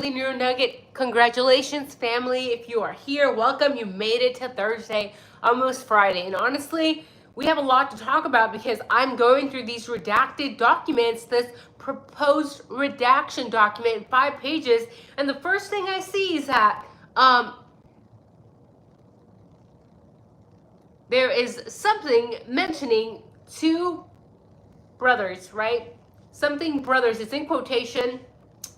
Daily Neuro Nugget. Congratulations, family. If you are here, welcome. You made it to Thursday, almost Friday. And honestly, we have a lot to talk about because I'm going through these redacted documents, this proposed redaction document, 5 pages. And the first thing I see is that there is something mentioning 2 brothers, right? Something brothers. It's in quotation.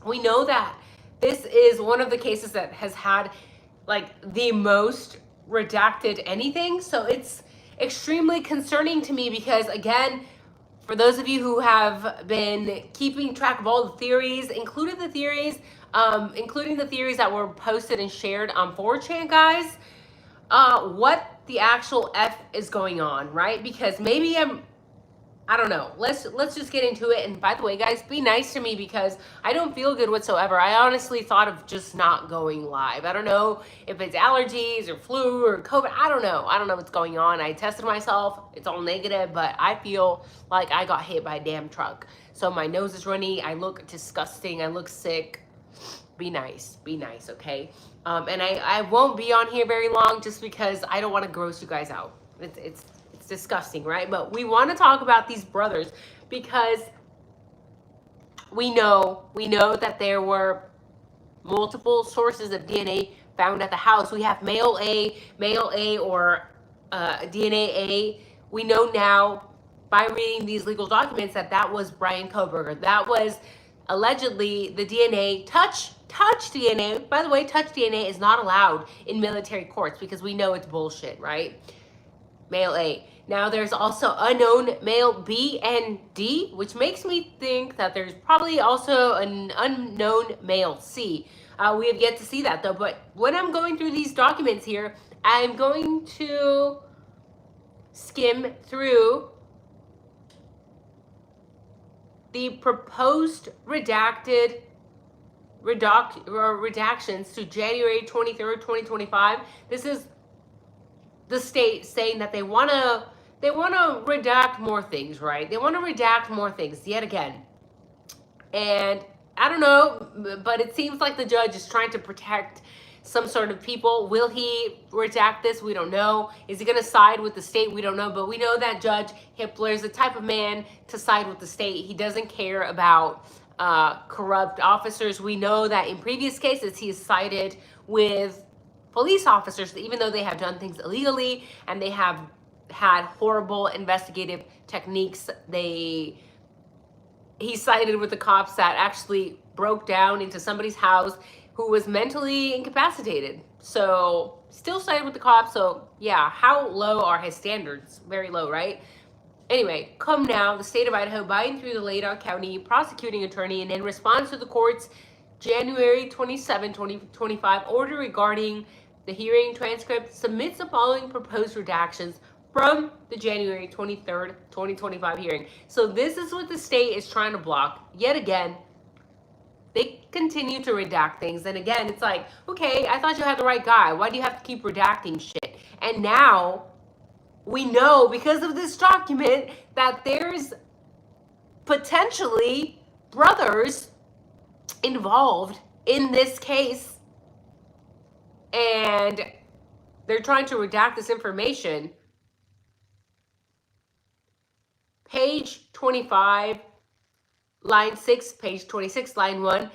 We know that this is one of the cases that has had like the most redacted anything. So it's extremely concerning to me because, again, for those of you who have been keeping track of all the theories, including the theories that were posted and shared on 4chan, guys, what the actual F is going on, right? Because maybe I don't know. Let's just get into it. And by the way, guys, be nice to me because I don't feel good whatsoever. I honestly thought of just not going live. I don't know if it's allergies or flu or COVID. I don't know. I don't know what's going on. I tested myself. It's all negative, but I feel like I got hit by a damn truck. So my nose is runny. I look disgusting. I look sick. Be nice, okay? And I won't be on here very long just because I don't want to gross you guys out. It's disgusting, right? But we want to talk about these brothers because we know that there were multiple sources of DNA found at the house. We have male A, or DNA A. We know now by reading these legal documents that was Brian Kohberger. That was allegedly the DNA, touch DNA. By the way, touch DNA is not allowed in military courts because we know it's bullshit, right? Male A. Now there's also unknown male B and D, which makes me think that there's probably also an unknown male C. We have yet to see that though, but when I'm going through these documents here, I'm going to skim through the proposed redactions to January 23rd, 2025. This is the state saying that they want to redact more things, right? They want to redact more things yet again. And I don't know, but it seems like the judge is trying to protect some sort of people. Will he redact this? We don't know. Is he going to side with the state? We don't know. But we know that Judge Hippler is the type of man to side with the state. He doesn't care about corrupt officers. We know that in previous cases, he has sided with police officers, even though they have done things illegally and they have had horrible investigative techniques. He sided with the cops that actually broke down into somebody's house who was mentally incapacitated. So still sided with the cops. So yeah, how low are his standards? Very low, right? Anyway, come now, the state of Idaho, by and through the Laydock County prosecuting attorney, and in response to the court's January 27, 2025 order regarding the hearing transcript, submits the following proposed redactions from the January 23rd, 2025 hearing. So this is what the state is trying to block. Yet again, they continue to redact things. And again, it's like, okay, I thought you had the right guy. Why do you have to keep redacting shit? And now we know because of this document that there's potentially brothers involved in this case. And they're trying to redact this information. Page 25, line 6, page 26, line 1,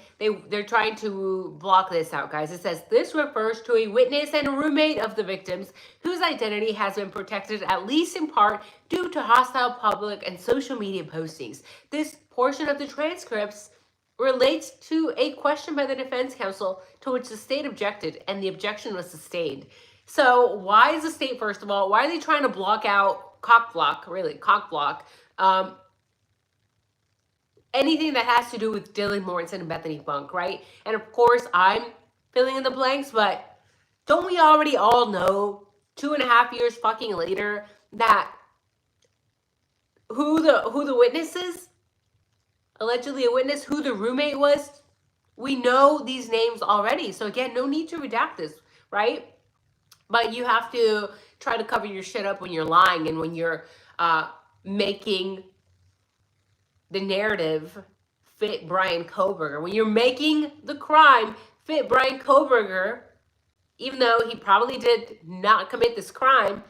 they're trying to block this out, guys. It says, this refers to a witness and a roommate of the victims whose identity has been protected, at least in part, due to hostile public and social media postings. This portion of the transcripts relates to a question by the defense counsel to which the state objected, and the objection was sustained. So why is the state, first of all, why are they trying to block out, cock block anything that has to do with Dylan Morrison and Bethany Funk, right? And of course, I'm filling in the blanks, but don't we already all know 2.5 years fucking later that who the witness is? Allegedly a witness, who the roommate was? We know these names already. So again, no need to redact this, right? But you have to try to cover your shit up when you're lying and when you're making the narrative fit Brian Koberger. When you're making the crime fit Brian Koberger, even though he probably did not commit this crime,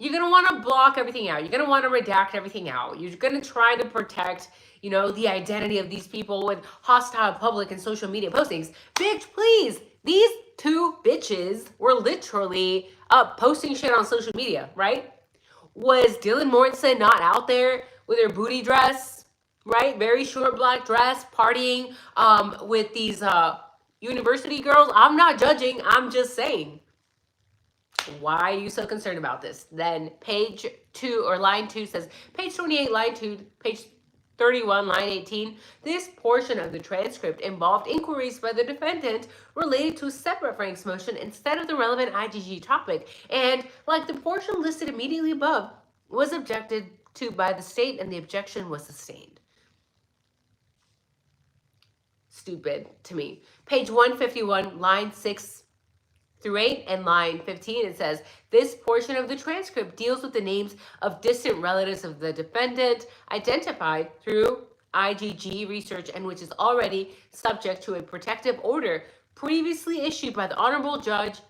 you're going to want to block everything out. You're going to want to redact everything out. You're going to try to protect, the identity of these people with hostile public and social media postings. Bitch, please. These two bitches were literally posting shit on social media, right? Was Dylan Mortensen not out there with her booty dress, right? Very short black dress, partying with these university girls? I'm not judging. I'm just saying. Why are you so concerned about this? Then page 2 or line 2 says, page 28, line 2, page 31, line 18, this portion of the transcript involved inquiries by the defendant related to a separate Frank's motion instead of the relevant IGG topic, and like the portion listed immediately above, was objected to by the state and the objection was sustained. Stupid to me. Page 151, line 6 through 8 and line 15, it says, this portion of the transcript deals with the names of distant relatives of the defendant identified through IGG research and which is already subject to a protective order previously issued by the Honorable Judge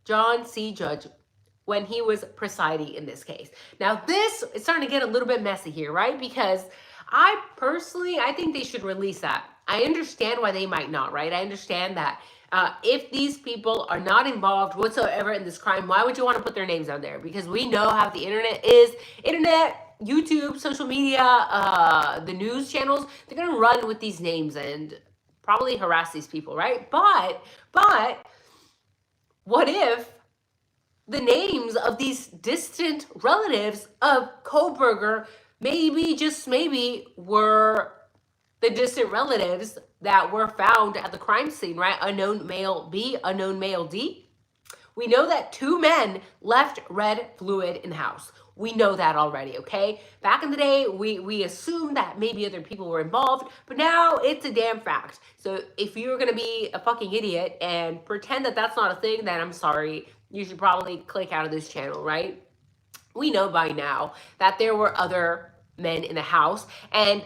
John C. Judge when he was presiding in this case. Now this is starting to get a little bit messy here, right? Because I think they should release that. I understand why they might not, right? I understand that if these people are not involved whatsoever in this crime, why would you want to put their names on there? Because we know how the internet is. Internet, YouTube, social media, the news channels, they're going to run with these names and probably harass these people, right? But what if the names of these distant relatives of Koberger maybe, just maybe, were the distant relatives that were found at the crime scene, right? Unknown male B, unknown male D. We know that 2 men left red fluid in the house. We know that already, okay? Back in the day, we assumed that maybe other people were involved, but now it's a damn fact. So if you're gonna be a fucking idiot and pretend that that's not a thing, then I'm sorry. You should probably click out of this channel, right? We know by now that there were other men in the house, and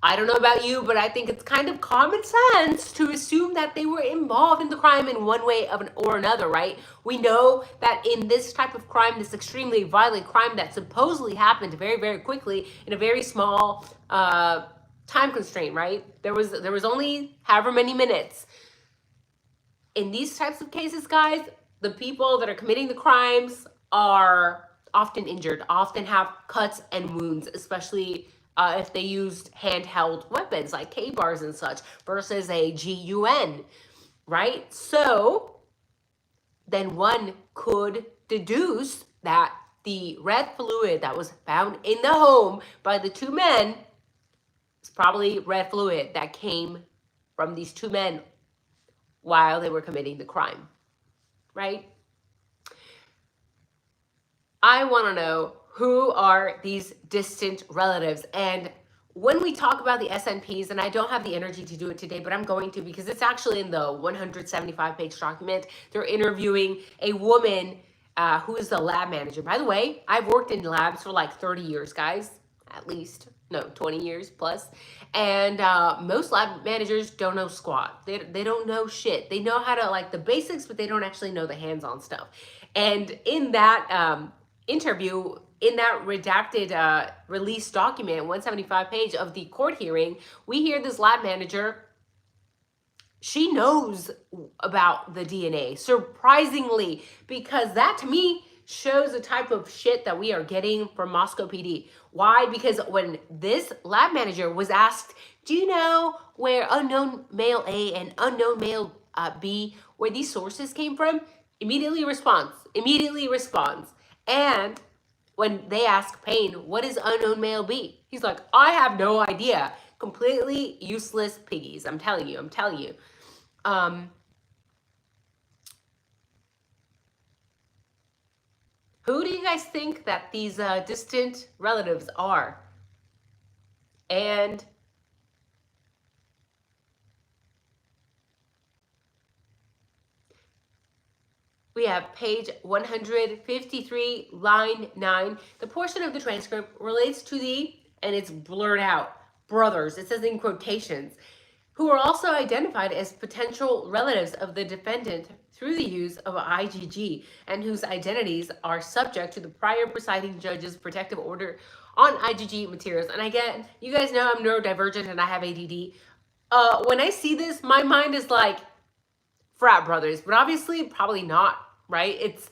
I don't know about you, but I think it's kind of common sense to assume that they were involved in the crime in one way or another, right? We know that in this type of crime, this extremely violent crime that supposedly happened very, very quickly in a very small time constraint, right? There was only however many minutes. In these types of cases, guys, the people that are committing the crimes are often injured, often have cuts and wounds, especially if they used handheld weapons like K-bars and such versus a GUN, right? So then one could deduce that the red fluid that was found in the home by the 2 men is probably red fluid that came from these 2 men while they were committing the crime, right? I want to know, who are these distant relatives? And when we talk about the SNPs, and I don't have the energy to do it today, but I'm going to because it's actually in the 175-page document. They're interviewing a woman who is the lab manager. By the way, I've worked in labs for like 30 years, guys, at least. No, 20 years plus. And most lab managers don't know squat. They don't know shit. They know how to, like, the basics, but they don't actually know the hands-on stuff. And in that interview, in that redacted release document, 175 page of the court hearing, we hear this lab manager, she knows about the DNA, surprisingly, because that to me shows the type of shit that we are getting from Moscow PD. Why? Because when this lab manager was asked, do you know where unknown male A and unknown male B, where these sources came from? Immediately responds. And when they ask Payne, what is unknown male B? He's like, I have no idea. Completely useless piggies. I'm telling you. Who do you guys think that these distant relatives are? And we have page 153, line 9. The portion of the transcript relates to the, and it's blurred out, brothers, it says in quotations, who are also identified as potential relatives of the defendant through the use of IGG and whose identities are subject to the prior presiding judge's protective order on IGG materials. And again, you guys know I'm neurodivergent and I have ADD. When I see this, my mind is like frat brothers, but obviously probably not, right? It's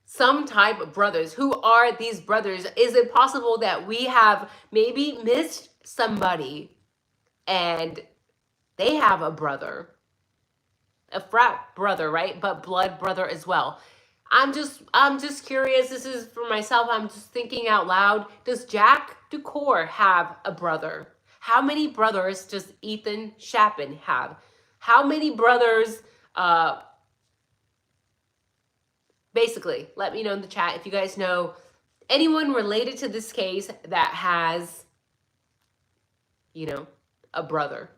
some type of brothers. Who are these brothers? Is it possible that we have maybe missed somebody and they have a brother, a frat brother, right? But blood brother as well. I'm just curious. This is for myself. I'm just thinking out loud. Does Jack Decor have a brother? How many brothers does Ethan Chapin have? How many brothers, basically, let me know in the chat if you guys know anyone related to this case that has, you know, a brother.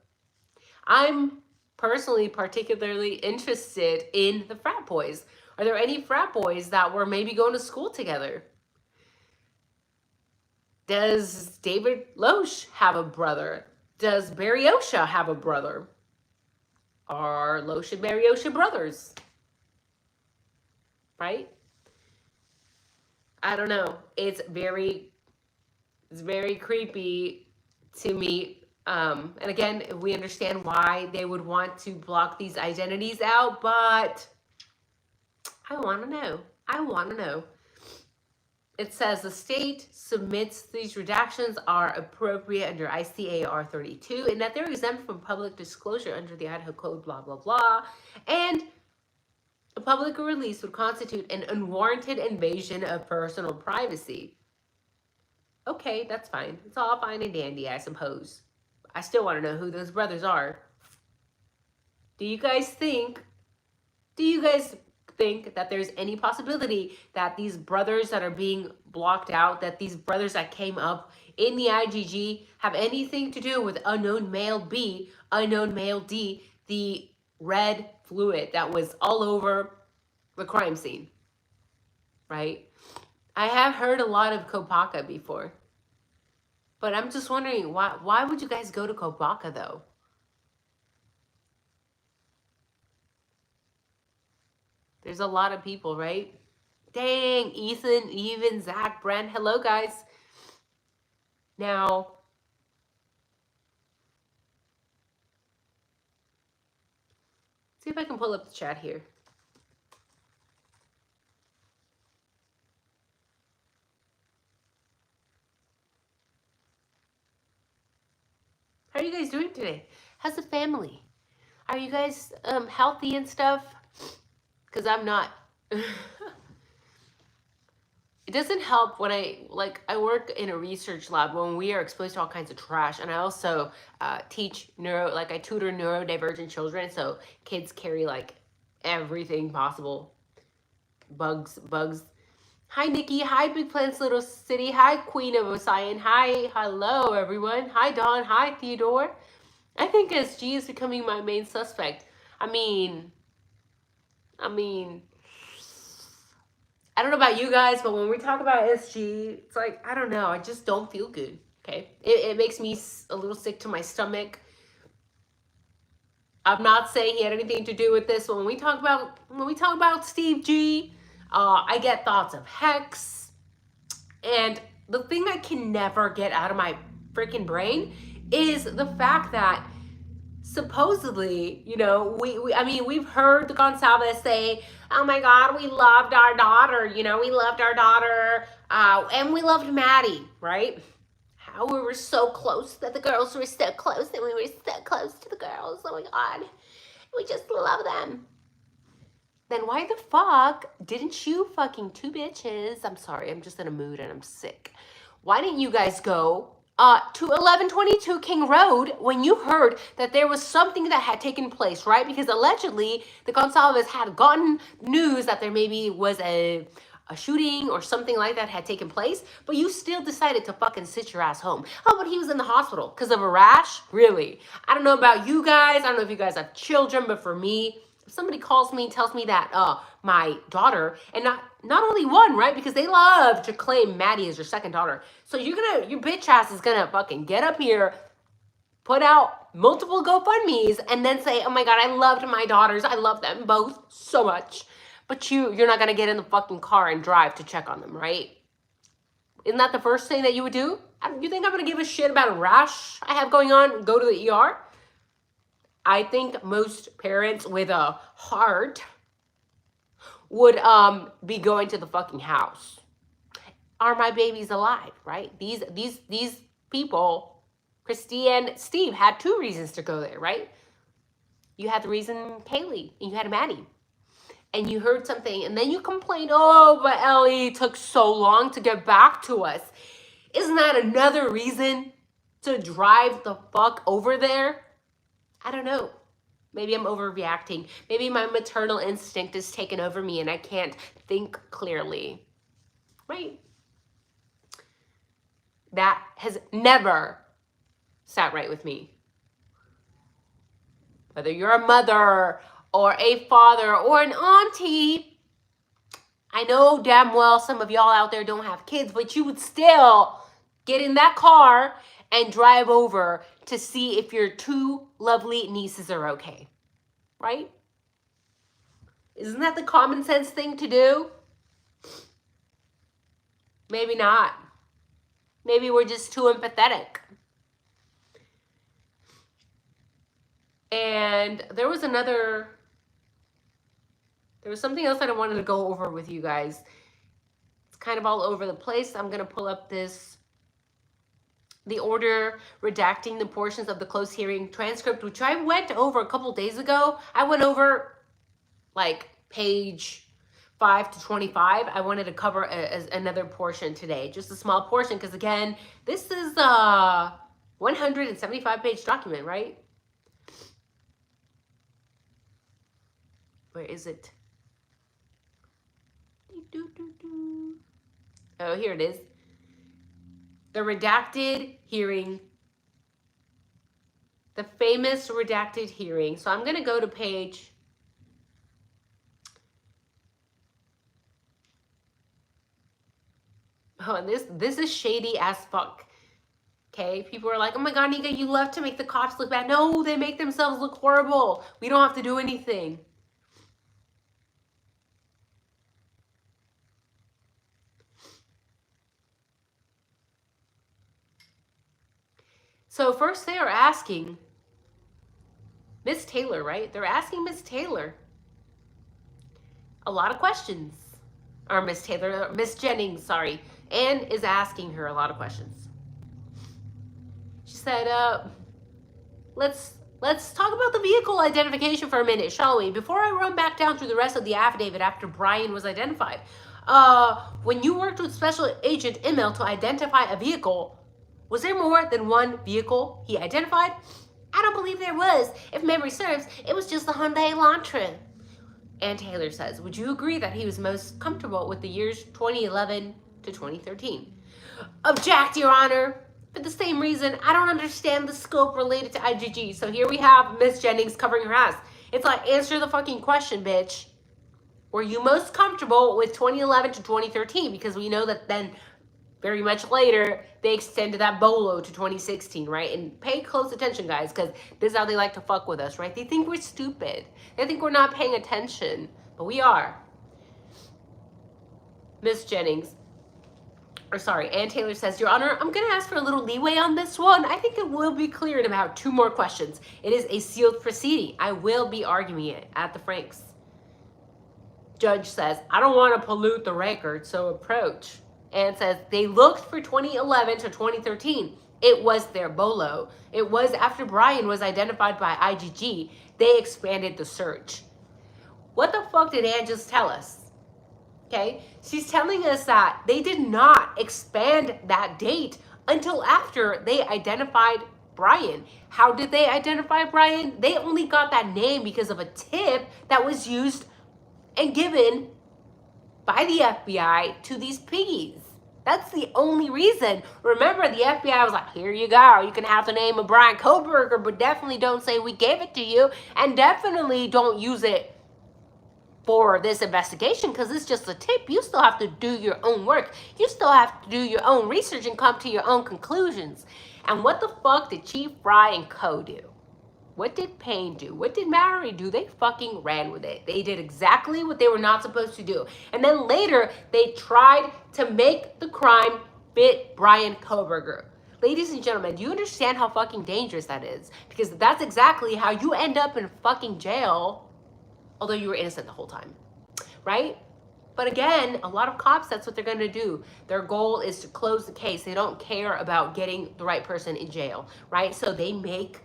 I'm personally particularly interested in the frat boys. Are there any frat boys that were maybe going to school together? Does David Loesch have a brother? Does Barryosha have a brother? Are Loesch and Barryosha brothers? Right? I don't know. It's very creepy to me. And again, we understand why they would want to block these identities out, but I want to know. I want to know. It says the state submits these redactions are appropriate under ICAR 32 and that they're exempt from public disclosure under the Idaho Code, blah, blah, blah. And a public release would constitute an unwarranted invasion of personal privacy. Okay, that's fine. It's all fine and dandy, I suppose. I still want to know who those brothers are. Do you guys think that there's any possibility that these brothers that are being blocked out, that these brothers that came up in the IGG have anything to do with unknown male B, unknown male D, the red fluid that was all over the crime scene, right? I have heard a lot of Kopaka before, but I'm just wondering, why would you guys go to Kopaka though? There's a lot of people, right? Dang, Ethan, even Zach, Brent. Hello, guys. Now, see if I can pull up the chat here. How are you guys doing today? How's the family? Are you guys healthy and stuff? Because I'm not. It doesn't help when I work in a research lab when we are exposed to all kinds of trash, and I also teach I tutor neurodivergent children, so kids carry like everything possible. Bugs. Hi, Nikki. Hi, Big Plants Little City. Hi, Queen of Ossian. Hi, hello, everyone. Hi, Dawn. Hi, Theodore. I think SG is becoming my main suspect. I mean, I don't know about you guys, but when we talk about SG, it's like, I don't know. I just don't feel good, okay? It makes me a little sick to my stomach. I'm not saying he had anything to do with this. But when we talk about Steve G, I get thoughts of Hex. And the thing I can never get out of my freaking brain is the fact that supposedly, we've heard the Gonsalves say, oh my God, we loved our daughter, and we loved Maddie, right? How we were so close, that the girls were so close, and we were so close to the girls, oh my God, we just love them. Then why the fuck didn't you fucking two bitches, I'm sorry, I'm just in a mood and I'm sick. Why didn't you guys go to 1122 King Road when you heard that there was something that had taken place, right? Because allegedly the Gonsalves had gotten news that there maybe was a shooting or something like that had taken place, but you still decided to fucking sit your ass home. Oh, but he was in the hospital because of a rash? Really? I don't know about you guys. I don't know if you guys have children, but for me, if somebody calls me and tells me that my daughter, and not only one, right? Because they love to claim Maddie as your second daughter. So your bitch ass is gonna fucking get up here put out multiple GoFundMes, and then say, oh my God, I loved my daughters. I love them both so much. But you're not going to get in the fucking car and drive to check on them, right? Isn't that the first thing that you would do? You think I'm going to give a shit about a rash I have going on? Go to the ER? I think most parents with a heart would be going to the fucking house. Are my babies alive, right? These people, Christy and Steve, had 2 reasons to go there, right? You had the reason Kaylee, and you had Maddie. And you heard something, and then you complained, oh, but Ellie took so long to get back to us. Isn't that another reason to drive the fuck over there? I don't know. Maybe I'm overreacting. Maybe my maternal instinct is taken over me and I can't think clearly. Right? That has never sat right with me. Whether you're a mother or a father or an auntie, I know damn well some of y'all out there don't have kids, but you would still get in that car and drive over to see if your 2 lovely nieces are okay. Right? Isn't that the common sense thing to do? Maybe not. Maybe we're just too empathetic. And there was something else that I wanted to go over with you guys. It's kind of all over the place. I'm going to pull up the order redacting the portions of the closed hearing transcript, which I went over a couple days ago. I went over like page 5 to 25. I wanted to cover another portion today, just a small portion, because again, this is a 175-page document, right? Where is it? Oh, here it is. The redacted hearing. The famous redacted hearing. So I'm going to go to page... Oh, and this is shady as fuck. Okay? People are like, oh my God, Nika, you love to make the cops look bad. No, they make themselves look horrible. We don't have to do anything. So first they are asking Miss Taylor, right? They're asking Miss Taylor a lot of questions. Or Miss Taylor, Miss Jennings, sorry. Anne is asking her a lot of questions. She said, let's talk about the vehicle identification for a minute, shall we? Before I run back down through the rest of the affidavit after Brian was identified. When you worked with Special Agent Emil to identify a vehicle, was there more than one vehicle he identified? I don't believe there was. If memory serves, it was just the Hyundai Elantra. Ann Taylor says, would you agree that he was most comfortable with the years 2011 to 2013? Object, Your Honor. For the same reason, I don't understand the scope related to IGG. So here we have Miss Jennings covering her ass. It's like, answer the fucking question, bitch. Were you most comfortable with 2011 to 2013? Because we know that then very much later, they extended that BOLO to 2016, right? And pay close attention, guys, because this is how they like to fuck with us, right? They think we're stupid. They think we're not paying attention, but we are. Miss Jennings, or sorry, Ann Taylor says, Your Honor, I'm going to ask for a little leeway on this one. I think it will be clear in about 2 more questions. It is a sealed proceeding. I will be arguing it at the Franks. Judge says, I don't want to pollute the record, so approach. And says they looked for 2011 to 2013. It was their BOLO. It was after Brian was identified by IGG. They expanded the search. What the fuck did Ann just tell us? Okay, she's telling us that they did not expand that date until after they identified Brian. How did they identify Brian? They only got that name because of a tip that was used and given by the FBI to these piggies. That's the only reason. Remember, the FBI was like, here you go. You can have the name of Brian Koberger, but definitely don't say we gave it to you. And definitely don't use it for this investigation because it's just a tip. You still have to do your own work. You still have to do your own research and come to your own conclusions. And what the fuck did Chief Fry and Co. do? What did Payne do? What did Mallory do? They fucking ran with it. They did exactly what they were not supposed to do. And then later, they tried to make the crime fit Brian Kohberger. Ladies and gentlemen, do you understand how fucking dangerous that is? Because that's exactly how you end up in fucking jail, although you were innocent the whole time, right? But again, a lot of cops, that's what they're going to do. Their goal is to close the case. They don't care about getting the right person in jail, right? So they make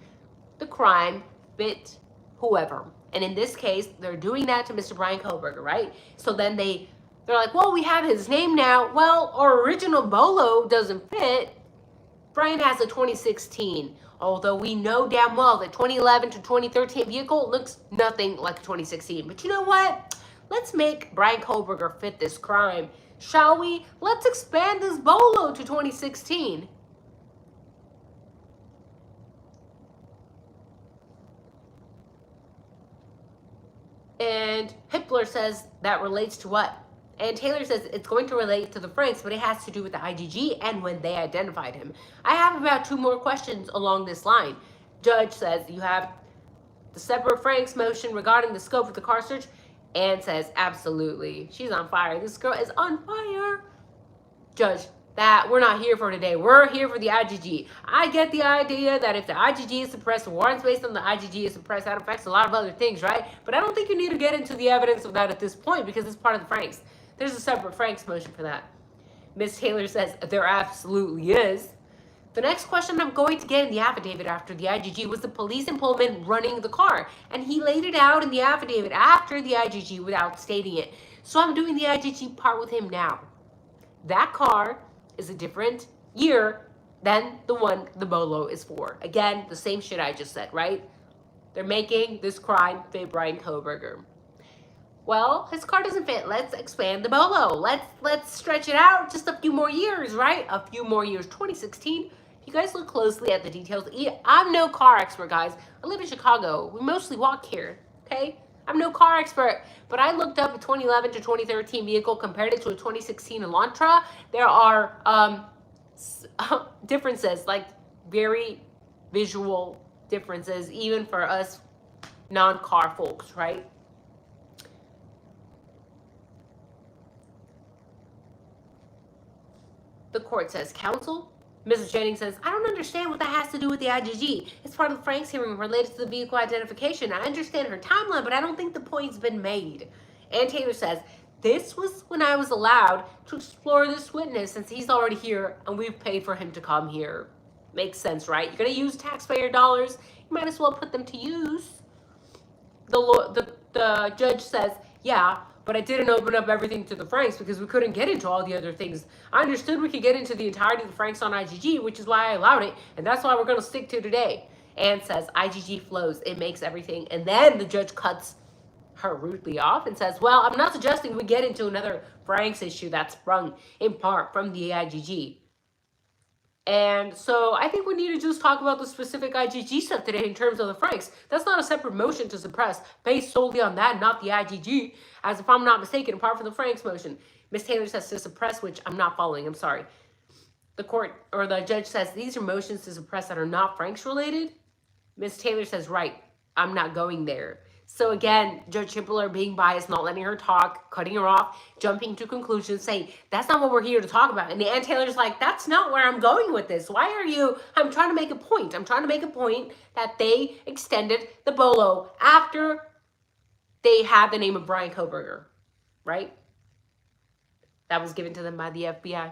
the crime fit whoever. And in this case, they're doing that to Mr. Brian Kohberger, right? So then they're like, well, we have his name now. Well, our original Bolo doesn't fit. Brian has a 2016, although we know damn well that 2011 to 2013 vehicle looks nothing like 2016. But you know what? Let's make Brian Kohberger fit this crime, shall we? Let's expand this Bolo to 2016. And Hippler says that relates to what? And Taylor says it's going to relate to the Franks, but it has to do with the IGG and when they identified him. I have about 2 more questions along this line. Judge says you have the separate Franks motion regarding the scope of the car search. Anne says absolutely. She's on fire. This girl is on fire. Judge, that we're not here for today. We're here for the IGG. I get the idea that if the IGG is suppressed, the warrants based on the IGG is suppressed, that affects a lot of other things, right? But I don't think you need to get into the evidence of that at this point because it's part of the Franks. There's a separate Franks motion for that. Ms. Taylor says there absolutely is. The next question I'm going to get in the affidavit after the IGG was the police and Pullman running the car. And he laid it out in the affidavit after the IGG without stating it. So I'm doing the IGG part with him now. That car is a different year than the one the Bolo is for. Again, the same shit I just said, right? They're making this crime fit Brian Kohberger. Well, his car doesn't fit. Let's expand the Bolo. Let's stretch it out just a few more years, right? A few more years. 2016. If you guys look closely at the details, I'm no car expert, guys. I live in Chicago. We mostly walk here, okay? I'm no car expert, but I looked up a 2011 to 2013 vehicle, compared it to a 2016 Elantra. There are differences, like very visual differences, even for us non-car folks, right? The court says, counsel? Mrs. Jennings says, I don't understand what that has to do with the IGG. It's part of the Franks hearing related to the vehicle identification. I understand her timeline, but I don't think the point's been made. Ann Taylor says, this was when I was allowed to explore this witness since he's already here and we've paid for him to come here. Makes sense, right? You're going to use taxpayer dollars. You might as well put them to use. The judge says, yeah, but I didn't open up everything to the Franks because we couldn't get into all the other things. I understood we could get into the entirety of the Franks on IGG, which is why I allowed it, and that's why we're going to stick to today. Anne says, IGG flows, it makes everything. And then the judge cuts her rudely off and says, well, I'm not suggesting we get into another Franks issue that's sprung in part from the IGG. And so I think we need to just talk about the specific IGG stuff today in terms of the Franks. That's not a separate motion to suppress based solely on that, not the IGG, as if I'm not mistaken, apart from the Franks motion. Ms. Taylor says to suppress, which I'm not following, I'm sorry. The court, or the judge says, these are motions to suppress that are not Franks related. Ms. Taylor says, right, I'm not going there. So again, Judge Hippler being biased, not letting her talk, cutting her off, jumping to conclusions, saying, that's not what we're here to talk about. And Ann Taylor's like, that's not where I'm going with this. Why are you, I'm trying to make a point. I'm trying to make a point that they extended the Bolo after they had the name of Brian Kohberger, right? That was given to them by the FBI,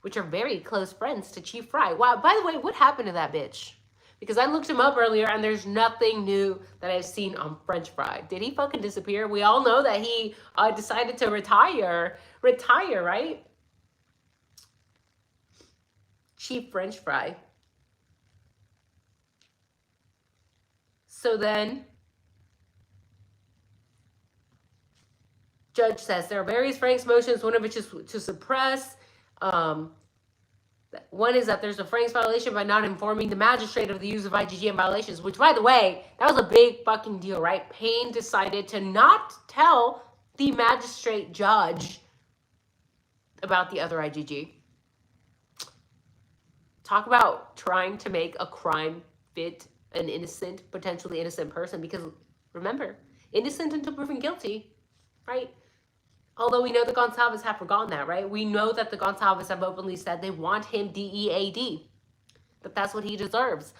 which are very close friends to Chief Fry. Wow, by the way, what happened to that bitch? Because I looked him up earlier and there's nothing new that I've seen on French Fry. Did he fucking disappear? We all know that he decided to retire, right? Chief French Fry. So then, judge says there are various Franks motions, one of which is to suppress. The One is that there's a Franks violation by not informing the magistrate of the use of IGG and violations, which, by the way, that was a big fucking deal, right? Payne decided to not tell the magistrate judge about the other IGG. Talk about trying to make a crime fit an innocent, potentially innocent person, because remember, innocent until proven guilty, right? Although we know the Gonçalves have forgotten that, right? We know that the Gonçalves have openly said they want him DEAD, that that's what he deserves.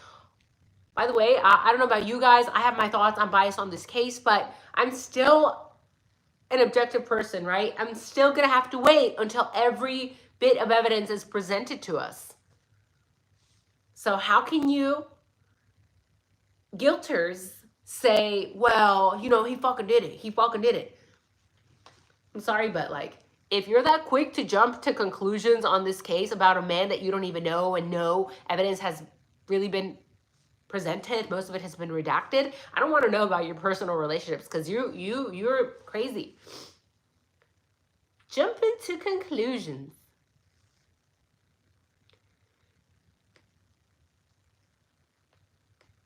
By the way, I don't know about you guys. I have my thoughts. I'm biased on this case, but I'm still an objective person, right? I'm still going to have to wait until every bit of evidence is presented to us. So how can you guilters say, well, you know, he fucking did it. He fucking did it. I'm sorry, but like, if you're that quick to jump to conclusions on this case about a man that you don't even know and no evidence has really been presented, most of it has been redacted, I don't want to know about your personal relationships, because you're crazy. Jump into conclusions.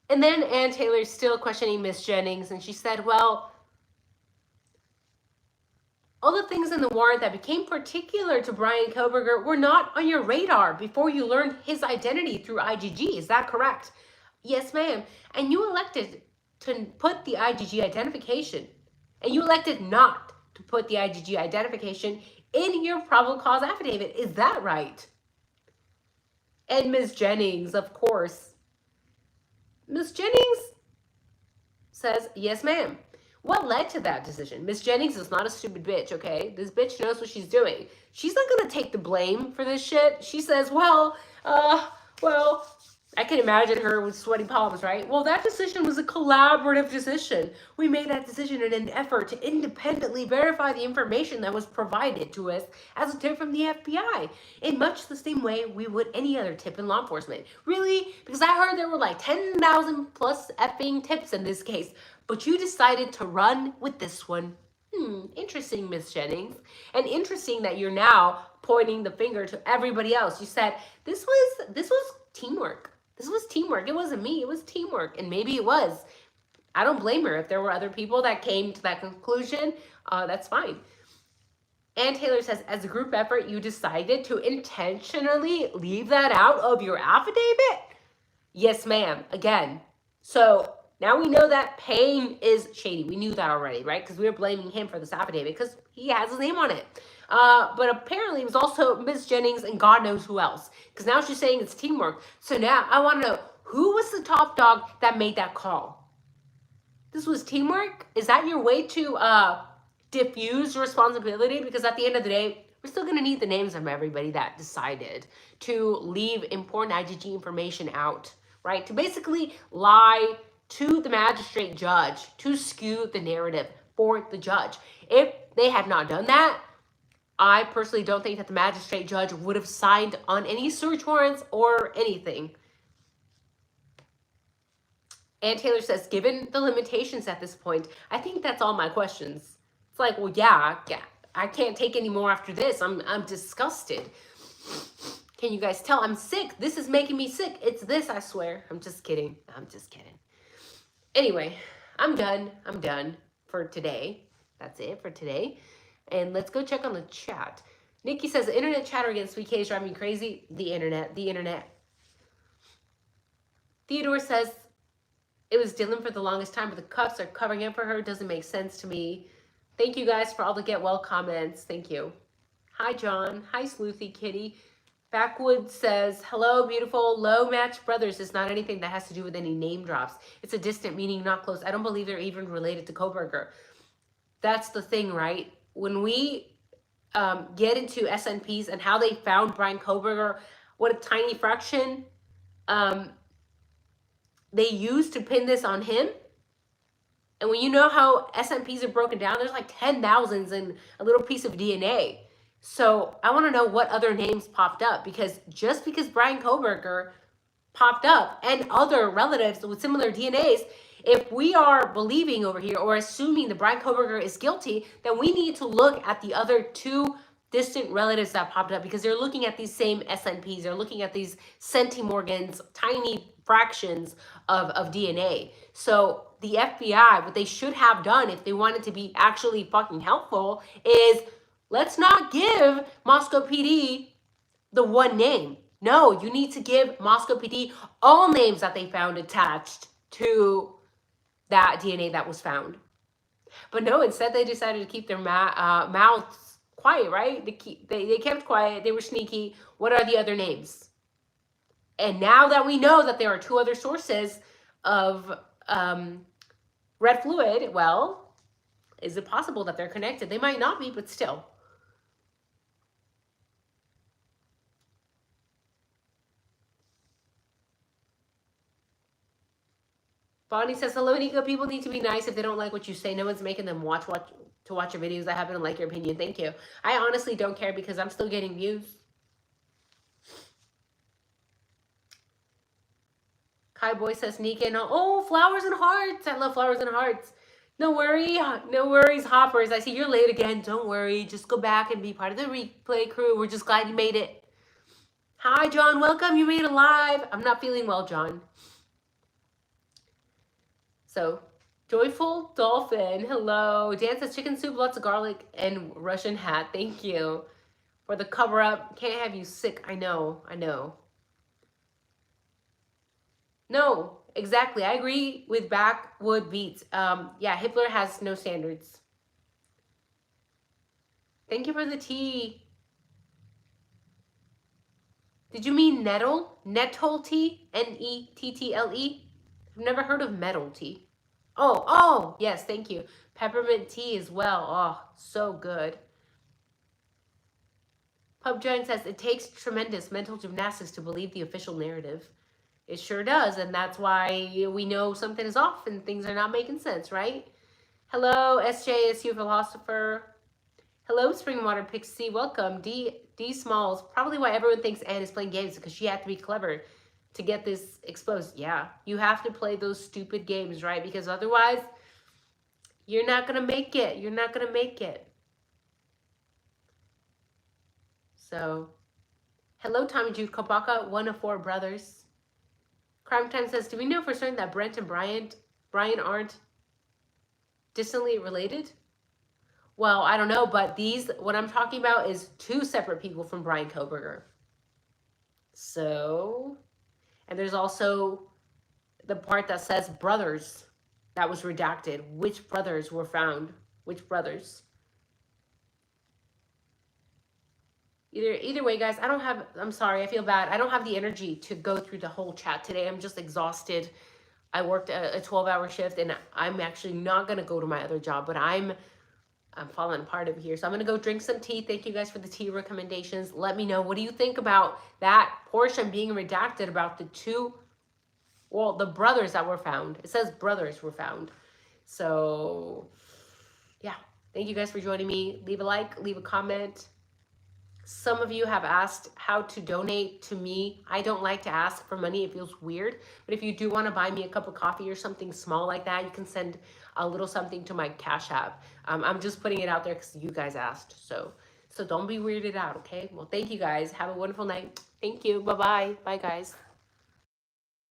And then Ann Taylor's still questioning Miss Jennings, and she said, well, all the things in the warrant that became particular to Brian Kohberger were not on your radar before you learned his identity through IGG. Is that correct? Yes, ma'am. And you elected to put the IGG identification, and you elected not to put the IGG identification in your probable cause affidavit. Is that right? And Ms. Jennings, of course. Ms. Jennings says, yes, ma'am. What led to that decision? Miss Jennings is not a stupid bitch, okay? This bitch knows what she's doing. She's not gonna take the blame for this shit. She says, well, I can imagine her with sweaty palms, right? Well, that decision was a collaborative decision. We made that decision in an effort to independently verify the information that was provided to us as a tip from the FBI, in much the same way we would any other tip in law enforcement. Really? Because I heard there were like 10,000 plus effing tips in this case, but you decided to run with this one. Interesting, Miss Jennings. And interesting that you're now pointing the finger to everybody else. You said, this was teamwork. This was teamwork. It wasn't me. It was teamwork. And maybe it was. I don't blame her. If there were other people that came to that conclusion, that's fine. Ann Taylor says, as a group effort, you decided to intentionally leave that out of your affidavit? Yes, ma'am. Again. So now we know that Payne is shady. We knew that already, right? Because we were blaming him for this affidavit because he has his name on it. But apparently it was also Ms. Jennings and God knows who else. Because now she's saying it's teamwork. So now I want to know, who was the top dog that made that call? This was teamwork? Is that your way to diffuse responsibility? Because at the end of the day, we're still going to need the names of everybody that decided to leave important IGG information out, right? To basically lie to the magistrate judge, to skew the narrative for the judge. If they had not done that, I personally don't think that the magistrate judge would have signed on any search warrants or anything. Ann Taylor says, given the limitations at this point, I think that's all my questions. It's like, well, yeah, I can't take any more after this. I'm disgusted. Can you guys tell? I'm sick. This is making me sick. It's this, I swear. I'm just kidding. I'm just kidding. Anyway, I'm done. I'm done for today. That's it for today. And let's go check on the chat. Nikki says, the internet chatter against PK is driving me crazy. The internet. Theodore says, it was Dylan for the longest time, but the cuffs are covering up for her. Doesn't make sense to me. Thank you guys for all the get well comments. Thank you. Hi, John. Hi, Sleuthy Kitty. Backwood says, hello, beautiful. Low match brothers is not anything that has to do with any name drops. It's a distant meaning, not close. I don't believe they're even related to Kohberger. That's the thing, right? When we get into SNPs and how they found Brian Kohberger, what a tiny fraction they used to pin this on him. And when you know how SNPs are broken down, there's like 10,000s in a little piece of DNA. So I want to know what other names popped up, because just because Brian Kohberger popped up and other relatives with similar DNAs, if we are believing over here or assuming that Brian Kohberger is guilty, then we need to look at the other two distant relatives that popped up because they're looking at these same SNPs. They're looking at these centimorgans, tiny fractions of DNA. So the FBI, what they should have done if they wanted to be actually fucking helpful is let's not give Moscow PD the one name. No, you need to give Moscow PD all names that they found attached to that DNA that was found. But no, instead they decided to keep their mouths quiet, right? They kept quiet. They were sneaky. What are the other names? And now that we know that there are 2 other sources of red fluid, well, is it possible that they're connected? They might not be, but still. Bonnie says, hello, Nico. People need to be nice if they don't like what you say. No one's making them watch your videos. I happen to like your opinion. Thank you. I honestly don't care because I'm still getting views. Kai Boy says, Nika, no. Oh, flowers and hearts. I love flowers and hearts. No worries, hoppers. I see you're late again. Don't worry. Just go back and be part of the replay crew. We're just glad you made it. Hi, John. Welcome. You made it live. I'm not feeling well, John. So, Joyful Dolphin. Hello. Dan says, chicken soup, lots of garlic, and Russian hat. Thank you for the cover up. Can't have you sick. I know. No, exactly. I agree with Backwood Beats. Yeah, Hitler has no standards. Thank you for the tea. Did you mean nettle? Nettle tea? Nettle? I've never heard of metal tea. Oh, yes, thank you. Peppermint tea as well. Oh, so good. Pub Giant says, it takes tremendous mental gymnastics to believe the official narrative. It sure does, and that's why we know something is off and things are not making sense, right? Hello, SJSU Philosopher. Hello, Springwater Pixie. Welcome. D Smalls. Probably why everyone thinks Anne is playing games because she had to be clever to get this exposed. Yeah, you have to play those stupid games, right? Because otherwise, you're not going to make it. You're not going to make it. So, hello, Tommy Jude Kopaka, one of 4 brothers. Crime Time says, do we know for certain that Brent and Brian aren't distantly related? Well, I don't know, but what I'm talking about is 2 separate people from Brian Koberger. So, and there's also the part that says brothers that was redacted. Which brothers were found? Which brothers? Either way, guys, I'm sorry, I feel bad. I don't have the energy to go through the whole chat today. I'm just exhausted. I worked a 12-hour shift, and I'm actually not going to go to my other job, but I'm falling apart over here. So I'm going to go drink some tea. Thank you guys for the tea recommendations. Let me know, what do you think about that portion being redacted about the brothers that were found? It says brothers were found. So, yeah. Thank you guys for joining me. Leave a like, leave a comment. Some of you have asked how to donate to me. I don't like to ask for money. It feels weird. But if you do want to buy me a cup of coffee or something small like that, you can send a little something to my Cash App. I'm just putting it out there because you guys asked. So don't be weirded out, okay? Well, thank you guys. Have a wonderful night. Thank you. Bye-bye. Bye, guys.